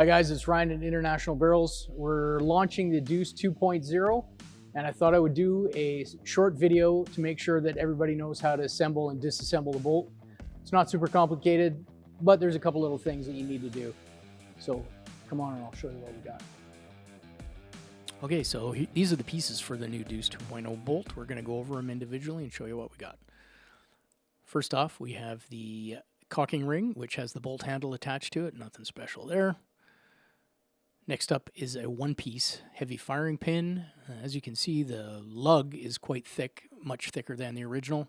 Hi guys, it's Ryan at International Barrels. We're launching the Deuce 2.0, and I thought I would do a short video to make sure that everybody knows how to assemble and disassemble the bolt. It's not super complicated, but there's a couple little things that you need to do. So come on and I'll show you what we got. Okay, so these are the pieces for the new Deuce 2.0 bolt. We're going to go over them individually and show you what we got. First off, we have the caulking ring, which has the bolt handle attached to it. Nothing special there. Next up is a one-piece heavy firing pin. As you can see, the lug is quite thick, much thicker than the original.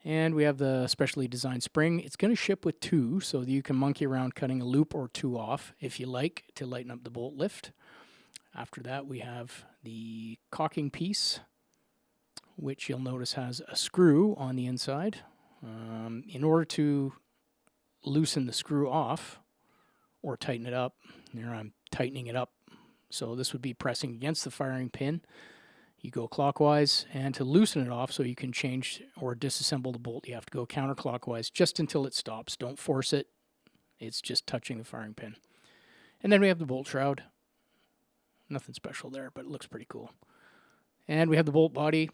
And we have the specially designed spring. It's going to ship with two, so that you can monkey around cutting a loop or two off if you like to lighten up the bolt lift. After that, we have the caulking piece, which you'll notice has a screw on the inside. In order to loosen the screw off or tighten it up, here I'm tightening it up, so this would be pressing against the firing pin. You go clockwise, and to loosen it off so you can change or disassemble the bolt, you have to go counterclockwise just until it stops. Don't force it. It's just touching the firing pin. And then we have the bolt shroud. Nothing special there, but it looks pretty cool. And we have the bolt body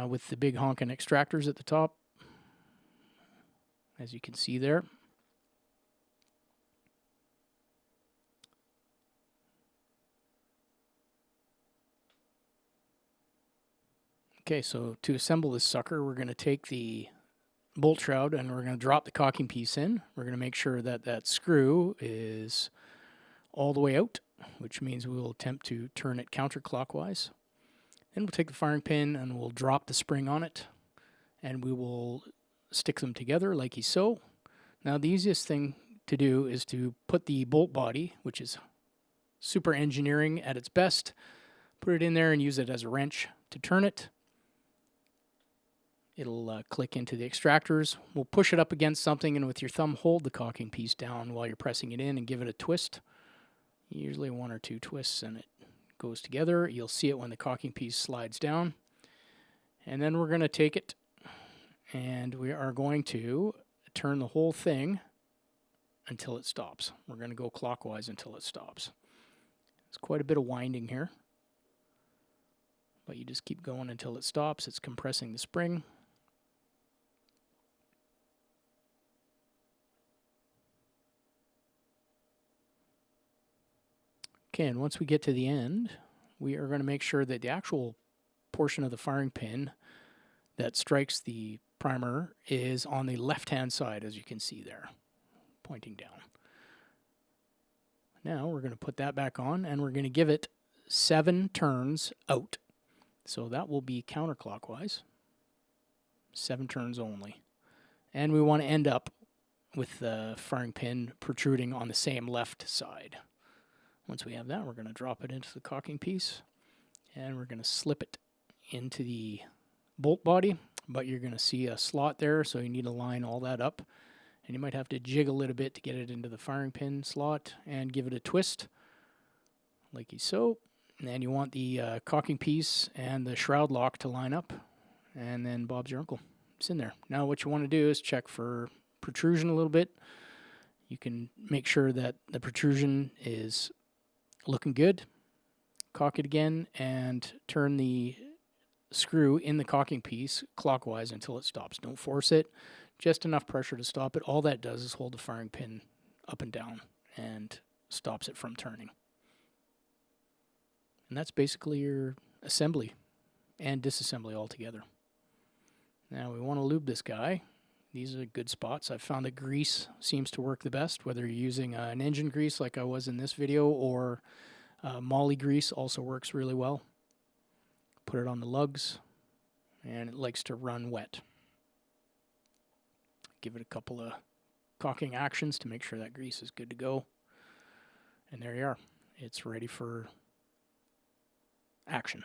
with the big honking extractors at the top, as you can see there. Okay, so to assemble this sucker, we're going to take the bolt shroud and we're going to drop the caulking piece in. We're going to make sure that that screw is all the way out, which means we will attempt to turn it counterclockwise. Then we'll take the firing pin and we'll drop the spring on it, and we will stick them together like so. Now the easiest thing to do is to put the bolt body, which is super engineering at its best, put it in there and use it as a wrench to turn it. It'll click into the extractors. We'll push it up against something, and with your thumb hold the caulking piece down while you're pressing it in and give it a twist. Usually one or two twists and it goes together. You'll see it when the caulking piece slides down. And then we're going to take it and we are going to turn the whole thing until it stops. We're going to go clockwise until it stops. It's quite a bit of winding here, but you just keep going until it stops. It's compressing the spring. Okay, and once we get to the end, we are going to make sure that the actual portion of the firing pin that strikes the primer is on the left-hand side, as you can see there, pointing down. Now we're going to put that back on, and we're going to give it 7 turns out. So that will be counterclockwise, 7 turns only. And we want to end up with the firing pin protruding on the same left side. Once we have that, we're going to drop it into the caulking piece, and we're going to slip it into the bolt body, but you're going to see a slot there, so you need to line all that up, and you might have to jiggle it a bit to get it into the firing pin slot and give it a twist, like so. And then you want the caulking piece and the shroud lock to line up, and then Bob's your uncle. It's in there. Now what you want to do is check for protrusion a little bit. You can make sure that the protrusion is looking good. Caulk it again and turn the screw in the caulking piece clockwise until it stops. Don't force it, just enough pressure to stop it. All that does is hold the firing pin up and down and stops it from turning. And that's basically your assembly and disassembly all together. Now we want to lube this guy. These are good spots. I've found that grease seems to work the best, whether you're using an engine grease like I was in this video, or moly grease also works really well. Put it on the lugs, and it likes to run wet. Give it a couple of caulking actions to make sure that grease is good to go. And there you are. It's ready for action.